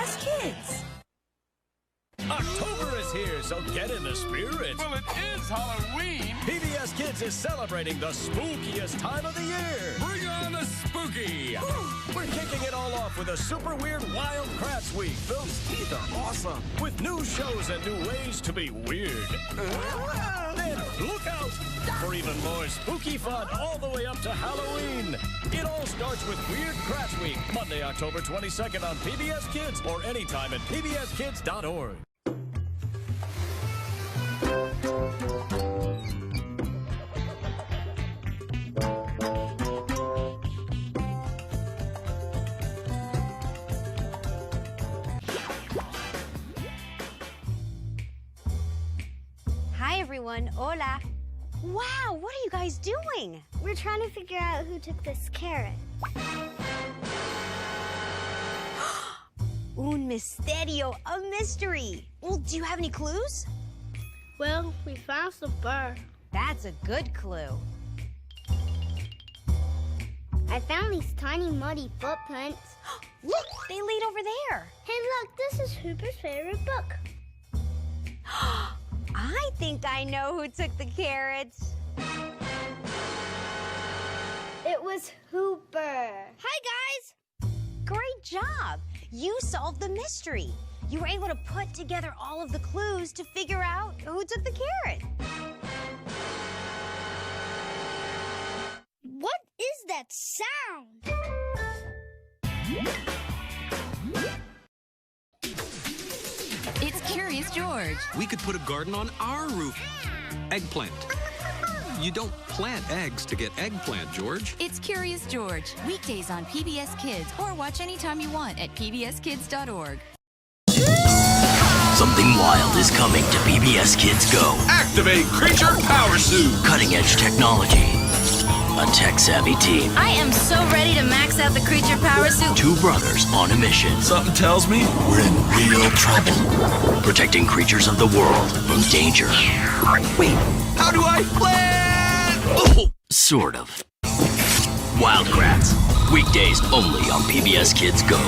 PBS Kids. October is here, so get in the spirit. Well, it is Halloween. PBS Kids is celebrating the spookiest time of the year. Bring on the spooky. We're kicking it all off with a super weird Wild Kratts Week. Those teeth are awesome. With new shows and new ways to be weird. Then look out for even more spooky fun all the way up to Halloween. It all starts with Weird Kratts Week, Monday, October 22nd on PBS Kids or anytime at pbskids.org. Hi everyone, hola. Wow, what are you guys doing? We're trying to figure out who took this carrot. Un misterio, a mystery. Well, do you have any clues? Well, we found some fur. That's a good clue. I found these tiny muddy footprints. Look, they lead over there. Hey, look, this is Hooper's favorite book. I think I know who took the carrots. It was Hooper. Hi, guys. Great job. You solved the mystery. You were able to put together all of the clues to figure out who took the carrot. What is that sound? It's Curious George. We could put a garden on our roof. Eggplant. You don't plant eggs to get eggplant, George. It's Curious George. Weekdays on PBS Kids or watch anytime you want at pbskids.org. Something wild is coming to PBS Kids Go. Activate Creature Power Suit. Cutting-edge technology. A tech-savvy team. I am so ready to max out the creature power suit. Two brothers on a mission. Something tells me We're in real trouble. Protecting creatures of the world from danger. Wait, how do I plan? Oh, sort of. Wild Kratts. Weekdays only on PBS Kids Go.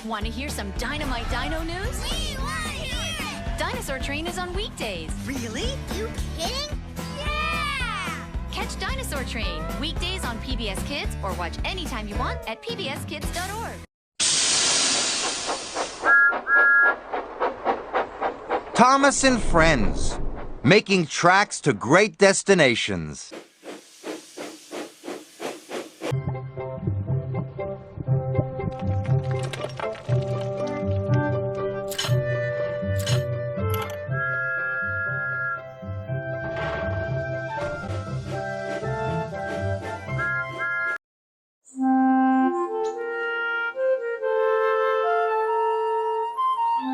Want to hear some dynamite dino news? We want to hear it! Dinosaur Train is on weekdays. Really? You kidding? Yeah! Catch Dinosaur Train weekdays on PBS Kids or watch anytime you want at pbskids.org. Thomas and Friends, making tracks to great destinations.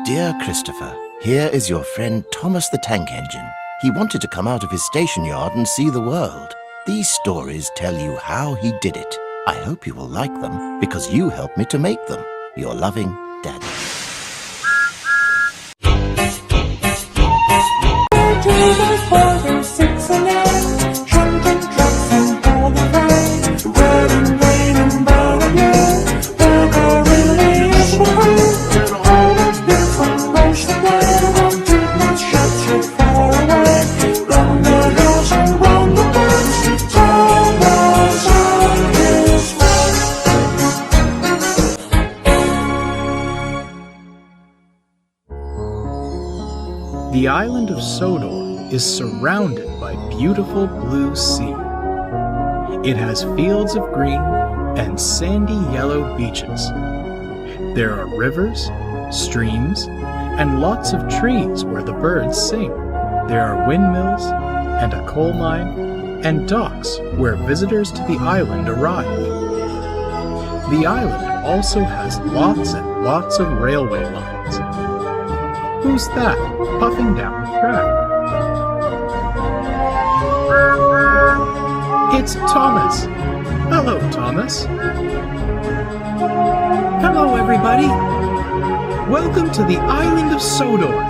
Dear Christopher, here is your friend Thomas the Tank Engine. He wanted to come out of his station yard and see the world. These stories tell you how he did it. I hope you will like them because you helped me to make them. Your loving, Daddy. The island of Sodor is surrounded by beautiful blue sea. It has fields of green and sandy yellow beaches. There are rivers, streams, and lots of trees where the birds sing. There are windmills and a coal mine and docks where visitors to the island arrive. The island also has lots and lots of railway lines. Who's that puffing down the track? It's Thomas. Hello, Thomas. Hello, everybody. Welcome to the island of Sodor.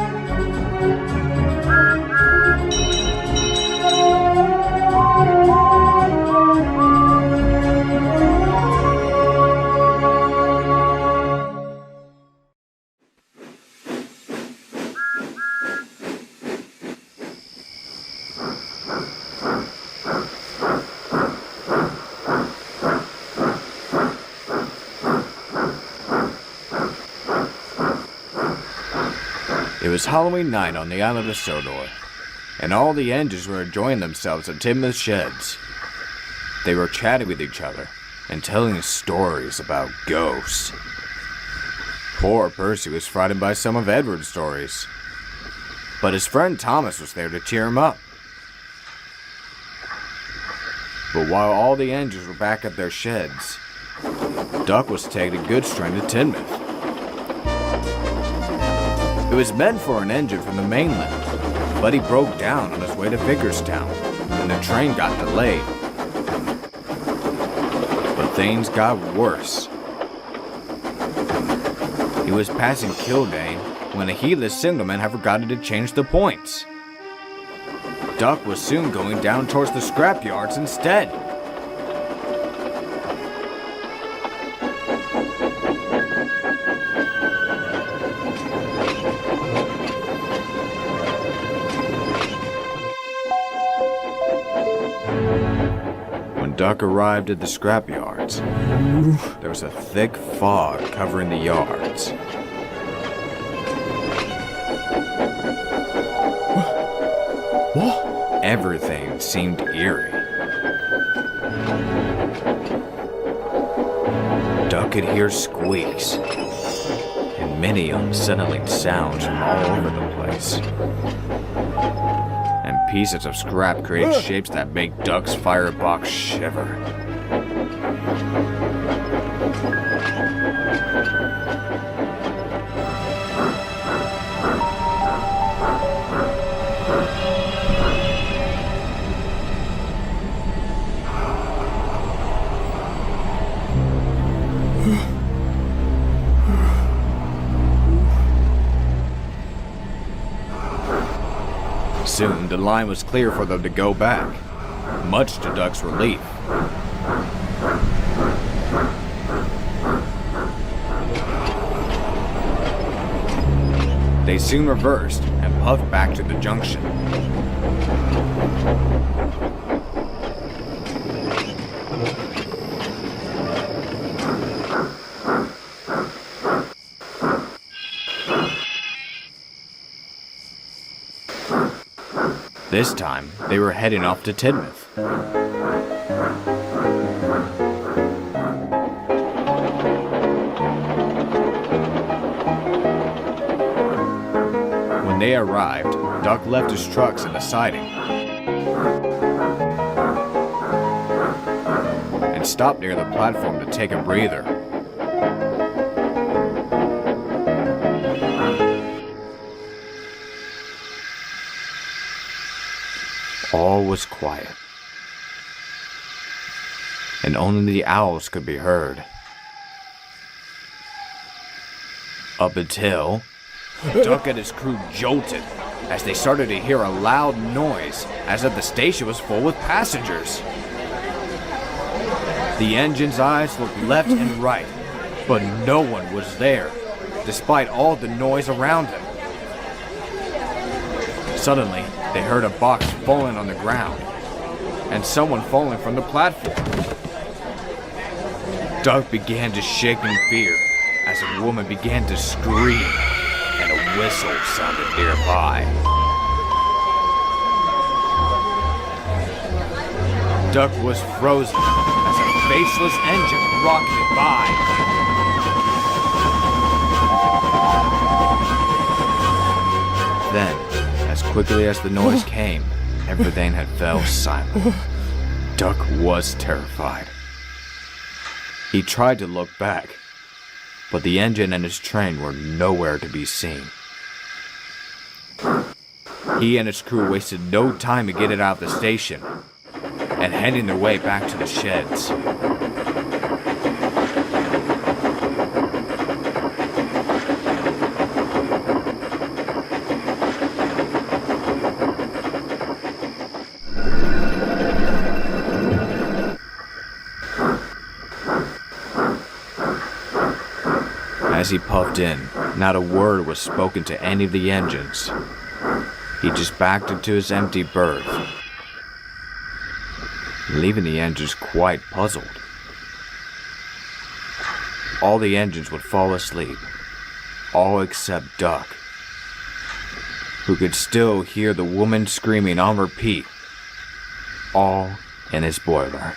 was Halloween night on the island of Sodor, and all the engines were enjoying themselves at Timothy's sheds. They were chatting with each other and telling stories about ghosts. Poor Percy was frightened by some of Edward's stories, but his friend Thomas was there to cheer him up. But while all the engines were back at their sheds, Duck was taking a good string to Tinmouth. It was meant for an engine from the mainland, but he broke down on his way to Vickerstown, and the train got delayed. But things got worse. He was passing Kildane when a heedless signalman had forgotten to change the points. Duck was soon going down towards the scrapyards instead. When Duck arrived at the scrapyards, there was a thick fog covering the yards. What? Everything seemed eerie. Duck could hear squeaks and many unsettling sounds from all over the place. And pieces of scrap create shapes that make Duck's firebox shiver. Soon, the line was clear for them to go back, much to Duck's relief. They soon reversed and puffed back to the junction. This time, they were heading off to Tidmouth. When they arrived, Duck left his trucks in the siding and stopped near the platform to take a breather. All was quiet, and only the owls could be heard. Up until Duck and his crew jolted as they started to hear a loud noise as if the station was full with passengers. The engine's eyes looked left and right, but no one was there, despite all the noise around him. Suddenly, they heard a box falling on the ground, and someone falling from the platform. Duck began to shake in fear as a woman began to scream, and a whistle sounded nearby. Duck was frozen as a faceless engine rocketed by. Then, as quickly as the noise came, everything had fell silent. Duck was terrified. He tried to look back, but the engine and his train were nowhere to be seen. He and his crew wasted no time to get it out of the station and heading their way back to the sheds. As he puffed in, not a word was spoken to any of the engines. He just backed into his empty berth, leaving the engines quite puzzled. All the engines would fall asleep, all except Duck. who could still hear the woman screaming on repeat, all in his boiler.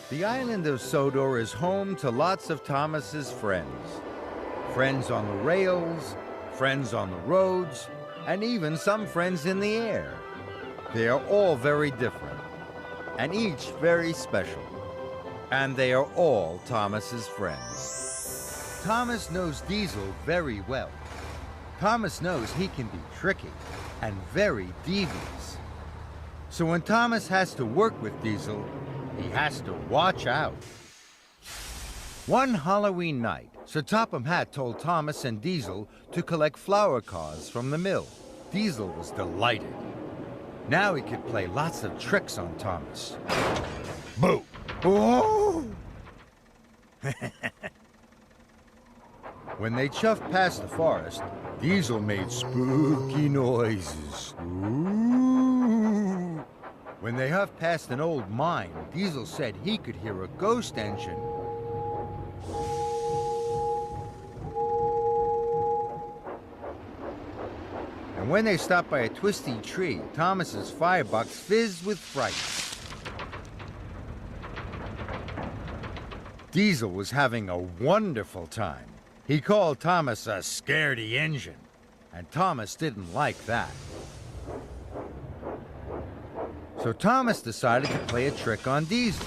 The island of Sodor is home to lots of Thomas's friends. Friends on the rails, friends on the roads, and even some friends in the air. They are all very different, and each very special. And they are all Thomas's friends. Thomas knows Diesel very well. Thomas knows he can be tricky and very devious. So when Thomas has to work with Diesel, he has to watch out. One Halloween night, Sir Topham Hatt told Thomas and Diesel to collect flower cars from the mill. Diesel was delighted. Now he could play lots of tricks on Thomas. Boo! Oh! When they chuffed past the forest, Diesel made spooky noises. Ooh. When they huffed past an old mine, Diesel said he could hear a ghost engine. And when they stopped by a twisty tree, Thomas's firebox fizzed with fright. Diesel was having a wonderful time. He called Thomas a scaredy engine, and Thomas didn't like that. So Thomas decided to play a trick on Diesel.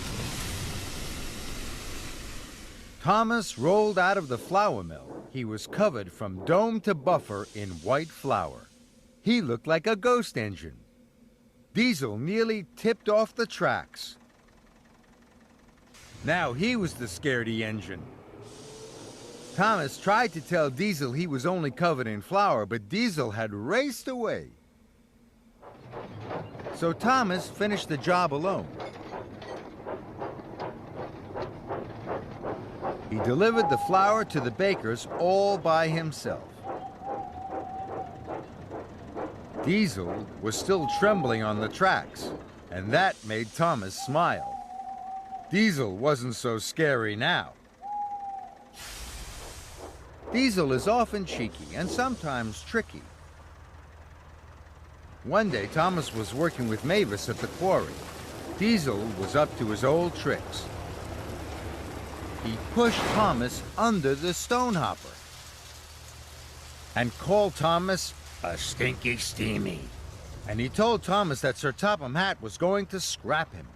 Thomas rolled out of the flour mill. He was covered from dome to buffer in white flour. He looked like a ghost engine. Diesel nearly tipped off the tracks. Now he was the scaredy engine. Thomas tried to tell Diesel he was only covered in flour, but Diesel had raced away. So Thomas finished the job alone. He delivered the flour to the bakers all by himself. Diesel was still trembling on the tracks, and that made Thomas smile. Diesel wasn't so scary now. Diesel is often cheeky and sometimes tricky. One day, Thomas was working with Mavis at the quarry. Diesel was up to his old tricks. He pushed Thomas under the stone hopper and called Thomas a stinky steamy. And he told Thomas that Sir Topham Hatt was going to scrap him.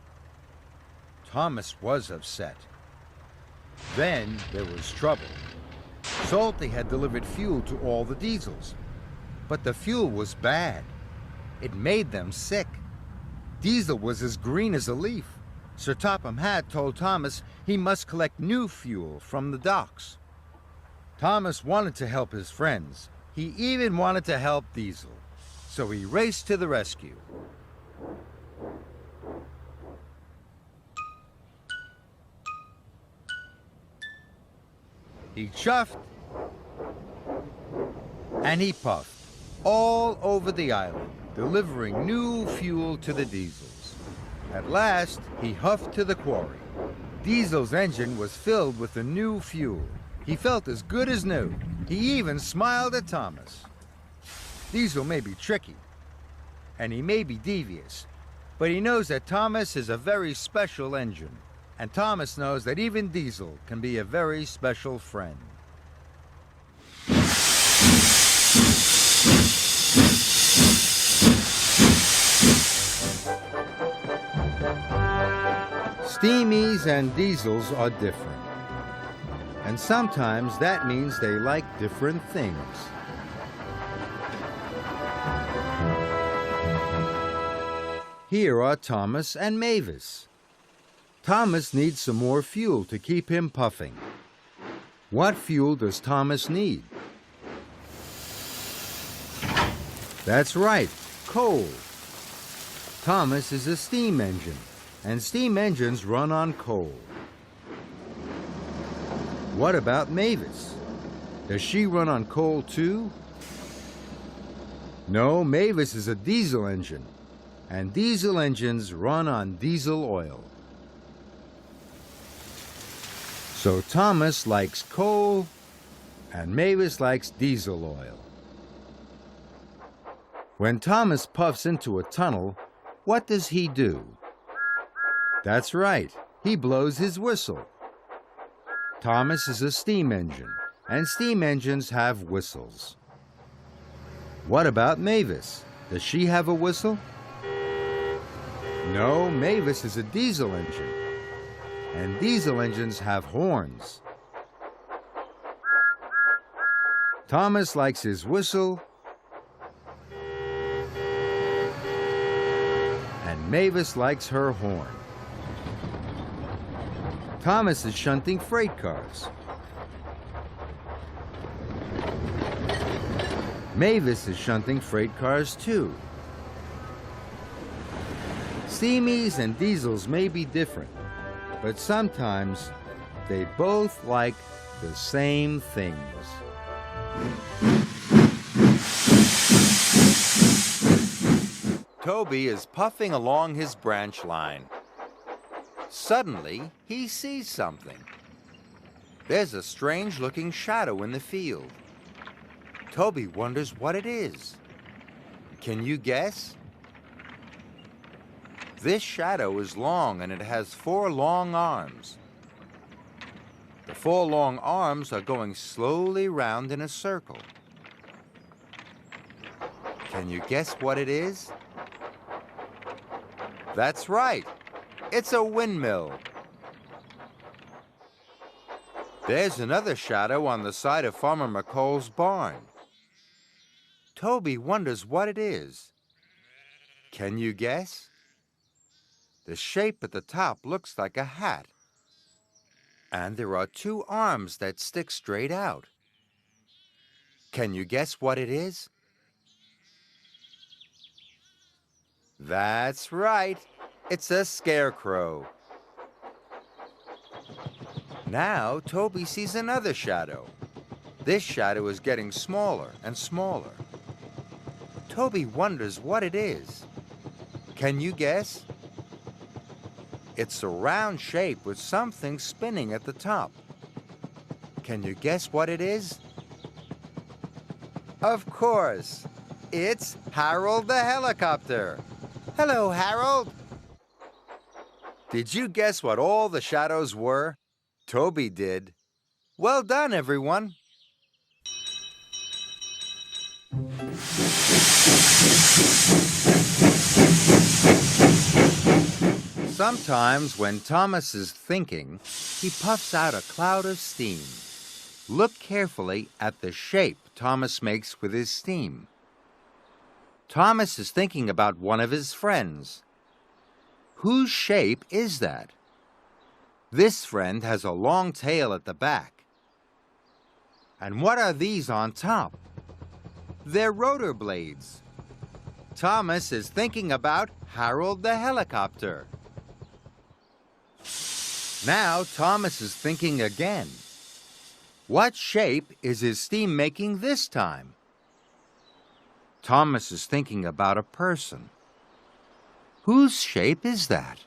Thomas was upset. Then there was trouble. Salty had delivered fuel to all the Diesels, but the fuel was bad. It made them sick. Diesel was as green as a leaf. Sir Topham Hatt told Thomas he must collect new fuel from the docks. Thomas wanted to help his friends. He even wanted to help Diesel. So he raced to the rescue. He chuffed and he puffed all over the island, delivering new fuel to the Diesels. At last, he huffed to the quarry. Diesel's engine was filled with the new fuel. He felt as good as new. He even smiled at Thomas. Diesel may be tricky, and he may be devious, but he knows that Thomas is a very special engine, and Thomas knows that even Diesel can be a very special friend. Steamies and Diesels are different, and sometimes that means they like different things. Here are Thomas and Mavis. Thomas needs some more fuel to keep him puffing. What fuel does Thomas need? That's right, coal. Thomas is a steam engine, and steam engines run on coal. What about Mavis? Does she run on coal too? No, Mavis is a diesel engine, and diesel engines run on diesel oil. So Thomas likes coal, and Mavis likes diesel oil. When Thomas puffs into a tunnel, what does he do? That's right, he blows his whistle. Thomas is a steam engine, and steam engines have whistles. What about Mavis? Does she have a whistle? No, Mavis is a diesel engine, and diesel engines have horns. Thomas likes his whistle, and Mavis likes her horn. Thomas is shunting freight cars. Mavis is shunting freight cars too. Steamies and diesels may be different, but sometimes they both like the same things. Toby is puffing along his branch line. Suddenly, he sees something. There's a strange-looking shadow in the field. Toby wonders what it is. Can you guess? This shadow is long and it has 4 long arms. The 4 long arms are going slowly round in a circle. Can you guess what it is? That's right. It's a windmill. There's another shadow on the side of Farmer McColl's barn. Toby wonders what it is. Can you guess? The shape at the top looks like a hat. And there are 2 arms that stick straight out. Can you guess what it is? That's right. It's a scarecrow. Now Toby sees another shadow. This shadow is getting smaller and smaller. Toby wonders what it is. Can you guess? It's a round shape with something spinning at the top. Can you guess what it is? Of course, it's Harold the helicopter. Hello, Harold. Did you guess what all the shadows were? Toby did. Well done, everyone. Sometimes when Thomas is thinking, he puffs out a cloud of steam. Look carefully at the shape Thomas makes with his steam. Thomas is thinking about one of his friends. Whose shape is that? This friend has a long tail at the back. And what are these on top? They're rotor blades. Thomas is thinking about Harold the helicopter. Now Thomas is thinking again. What shape is his steam making this time? Thomas is thinking about a person. Whose shape is that?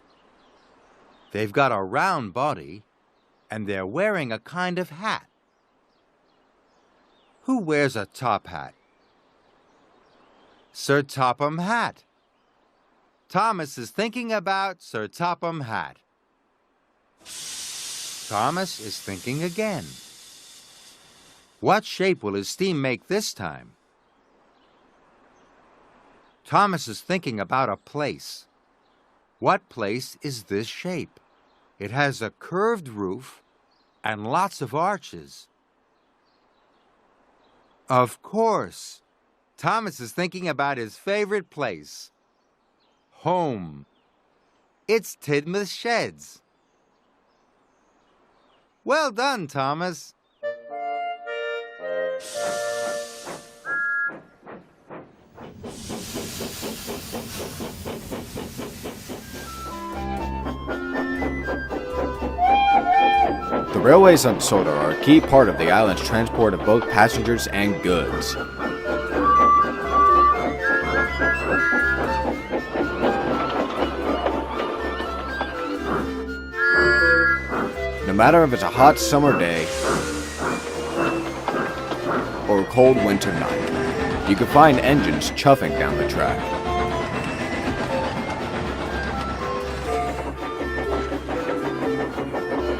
They've got a round body, and they're wearing a kind of hat. Who wears a top hat? Sir Topham Hatt. Thomas is thinking about Sir Topham Hatt. Thomas is thinking again. What shape will his steam make this time? Thomas is thinking about a place. What place is this shape? It has a curved roof and lots of arches. Of course, Thomas is thinking about his favorite place. Home. It's Tidmouth Sheds. Well done, Thomas. The railways on Sodor are a key part of the island's transport of both passengers and goods. No matter if it's a hot summer day or a cold winter night, you can find engines chuffing down the track.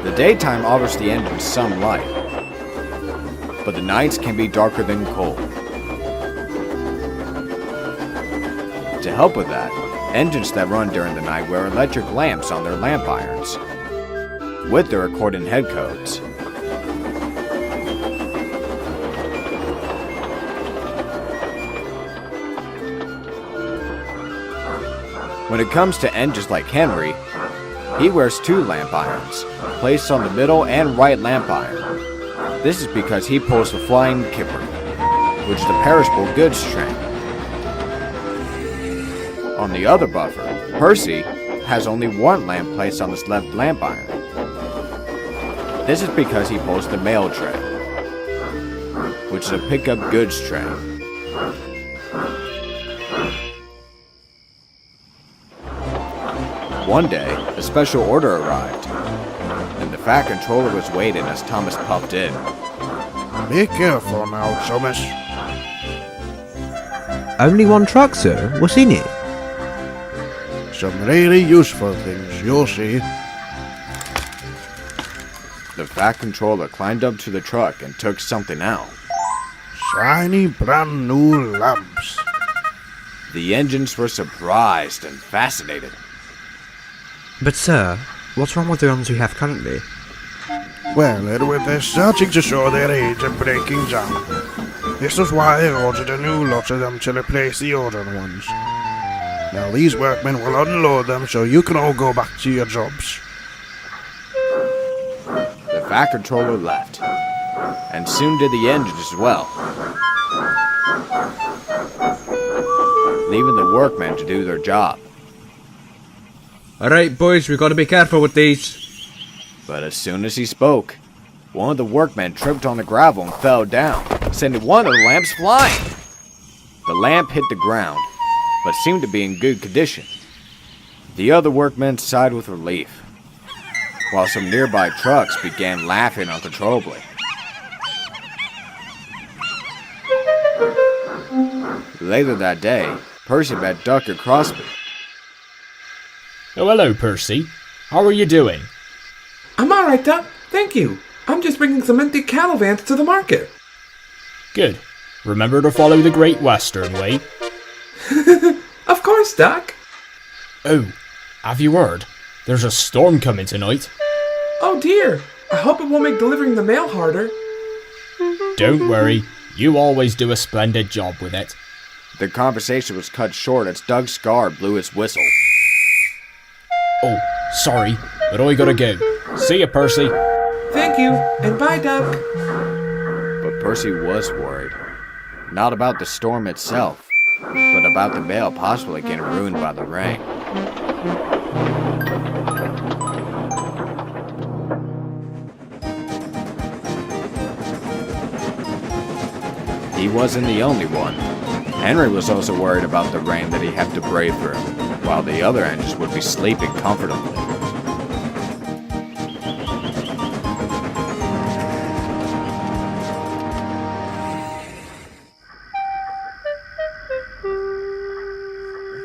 The daytime offers the engines some light, but the nights can be darker than cold. To help with that, engines that run during the night wear electric lamps on their lamp irons, with their according head codes. When it comes to engines like Henry, he wears two lamp irons, placed on the middle and right lamp iron. This is because he pulls the flying kipper, which is the perishable goods train. On the other buffer, Percy has only one lamp placed on his left lamp iron. This is because he pulls the mail train, which is a pickup goods train. One day, a special order arrived, and the Fat Controller was waiting as Thomas puffed in. Be careful now, Thomas. Only one truck, sir? What's in it? Some really useful things, you'll see. The Fat Controller climbed up to the truck and took something out. Shiny brand new lamps. The engines were surprised and fascinated. But sir, what's wrong with the ones we have currently? Well, Edward, they're starting to show their age and breaking down. This is why I ordered a new lot of them to replace the older ones. Now these workmen will unload them so you can all go back to your jobs. The Fat Controller left, and soon did the engines as well, leaving the workmen to do their job. Alright, boys, we gotta be careful with these. But as soon as he spoke, one of the workmen tripped on the gravel and fell down, sending one of the lamps flying. The lamp hit the ground, but seemed to be in good condition. The other workmen sighed with relief, while some nearby trucks began laughing uncontrollably. Later that day, Percy met Dr. Crosby. Oh, hello, Percy. How are you doing? I'm alright, Doc. Thank you. I'm just bringing some empty caravans to the market. Good. Remember to follow the Great Western Way. Of course, Doc. Oh, have you heard? There's a storm coming tonight. Oh dear. I hope it won't make delivering the mail harder. Don't worry. You always do a splendid job with it. The conversation was cut short as Doug Scar blew his whistle. Oh, sorry, but I gotta go. See ya, Percy. Thank you, and bye, Doc. But Percy was worried. Not about the storm itself, but about the mail possibly getting ruined by the rain. He wasn't the only one. Henry was also worried about the rain that he'd have to brave through, while the other engines would be sleeping comfortably.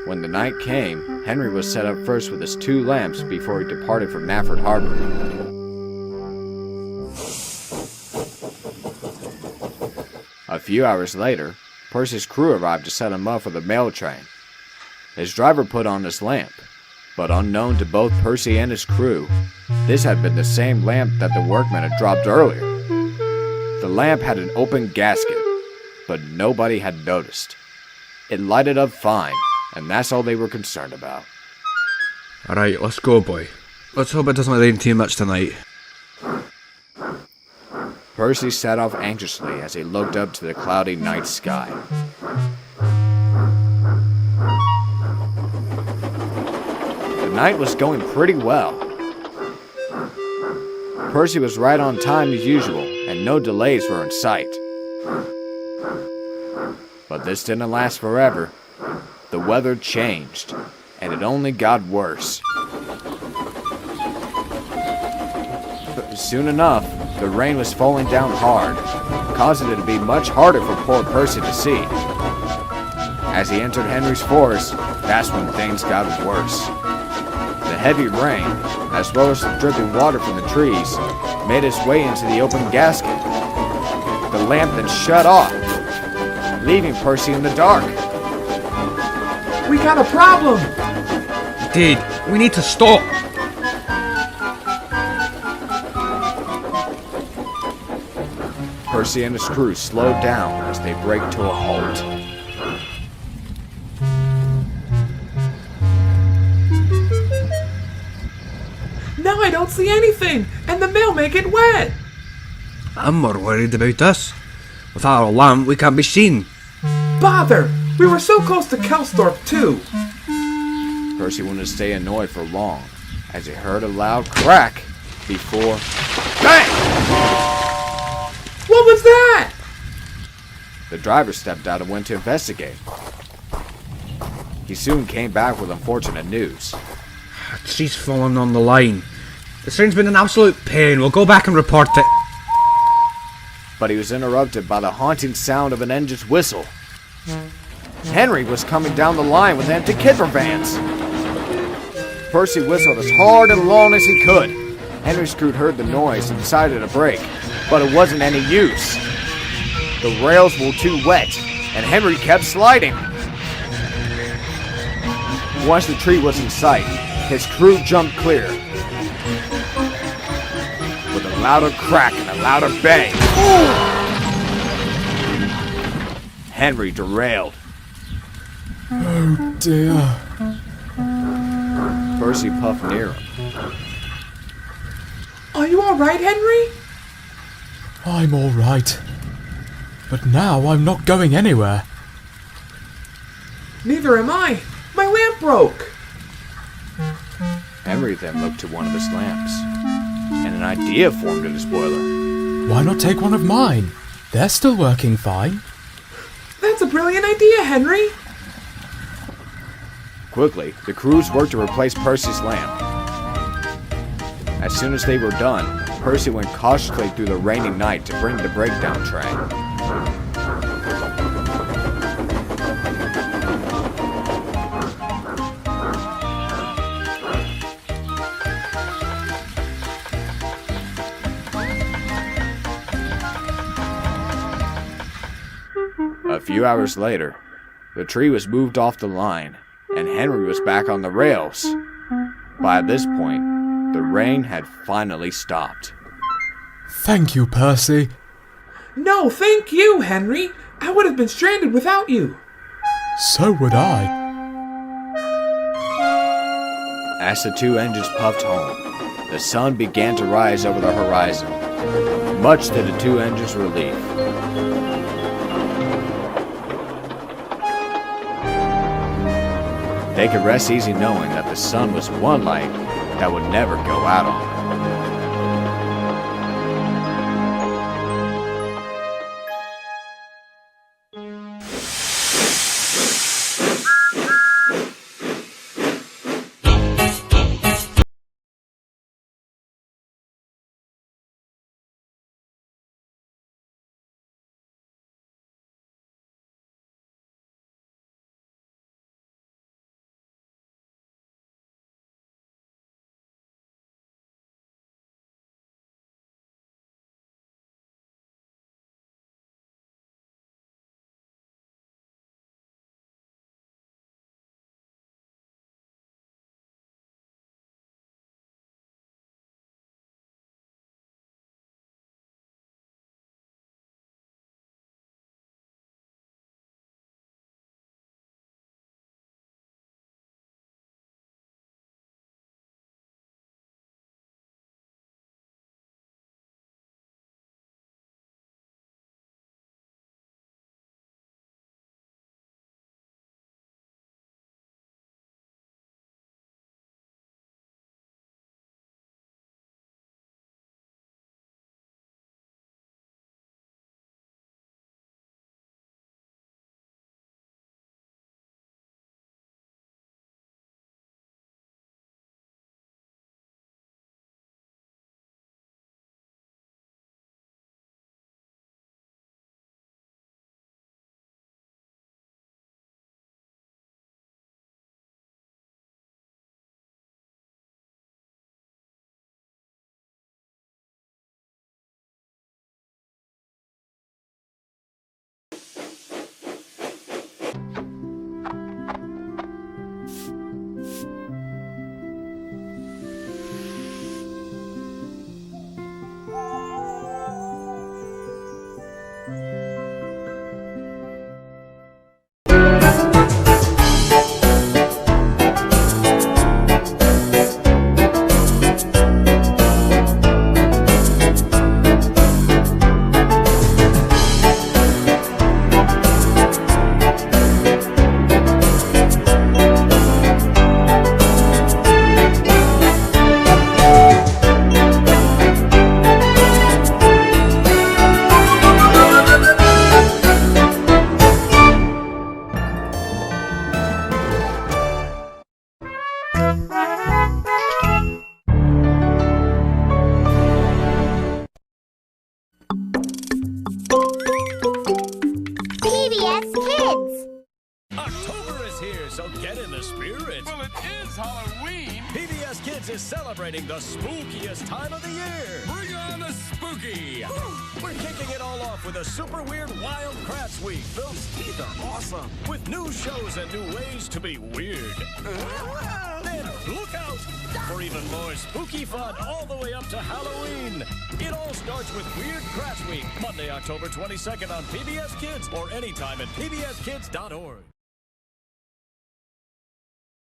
When the night came, Henry was set up first with his 2 lamps before he departed for Nafford Harbor. A few hours later, Percy's crew arrived to set him up for the mail train. His driver put on his lamp, but unknown to both Percy and his crew, this had been the same lamp that the workmen had dropped earlier. The lamp had an open gasket, but nobody had noticed. It lighted up fine, and that's all they were concerned about. Alright, let's go, boy. Let's hope it doesn't rain too much tonight. Percy set off anxiously as he looked up to the cloudy night sky. The night was going pretty well. Percy was right on time as usual, and no delays were in sight. But this didn't last forever. The weather changed, and it only got worse. But soon enough, the rain was falling down hard, causing it to be much harder for poor Percy to see. As he entered Henry's forest, that's when things got worse. The heavy rain, as well as the dripping water from the trees, made its way into the open gasket. The lamp then shut off, leaving Percy in the dark. We got a problem! Dude, we need to stop! Percy and his crew slowed down as they braked to a halt. Now I don't see anything, and the mail may get wet! I'm more worried about us. Without our lamp, we can't be seen. Bother! We were so close to Kelsthorpe, too! Percy wouldn't stay annoyed for long, as he heard a loud crack before... Bang! What was that? The driver stepped out and went to investigate. He soon came back with unfortunate news. A tree's fallen on the line. The train's been an absolute pain. We'll go back and report it. But he was interrupted by the haunting sound of an engine's whistle. Henry was coming down the line with empty kipper vans. Percy whistled as hard and long as he could. Henry's crew heard the noise and decided to brake, but it wasn't any use. The rails were too wet, and Henry kept sliding. Once the tree was in sight, his crew jumped clear. With a louder crack and a louder bang, Henry derailed. Oh dear. Percy puffed near him. Are you alright, Henry? I'm alright. But now I'm not going anywhere. Neither am I. My lamp broke. Henry then looked to one of his lamps, and an idea formed in his boiler. Why not take one of mine? They're still working fine. That's a brilliant idea, Henry. Quickly, the crews worked to replace Percy's lamp. As soon as they were done, Percy went cautiously through the rainy night to bring the breakdown train. A few hours later, the tree was moved off the line, and Henry was back on the rails. By this point, the rain had finally stopped. Thank you, Percy. No, thank you, Henry. I would have been stranded without you. So would I. As the two engines puffed home, the sun began to rise over the horizon, much to the two engines' relief. They could rest easy knowing that the sun was one light that would never go out on them. PBS Kids is celebrating the spookiest time of the year. Bring on the spooky. We're kicking it all off with a super weird Wild Kratts Week. Those teeth are awesome. With new shows and new ways to be weird. Then look out for even more spooky fun all the way up to Halloween. It all starts with Weird Kratts Week, Monday, October 22nd on PBS Kids or anytime at pbskids.org.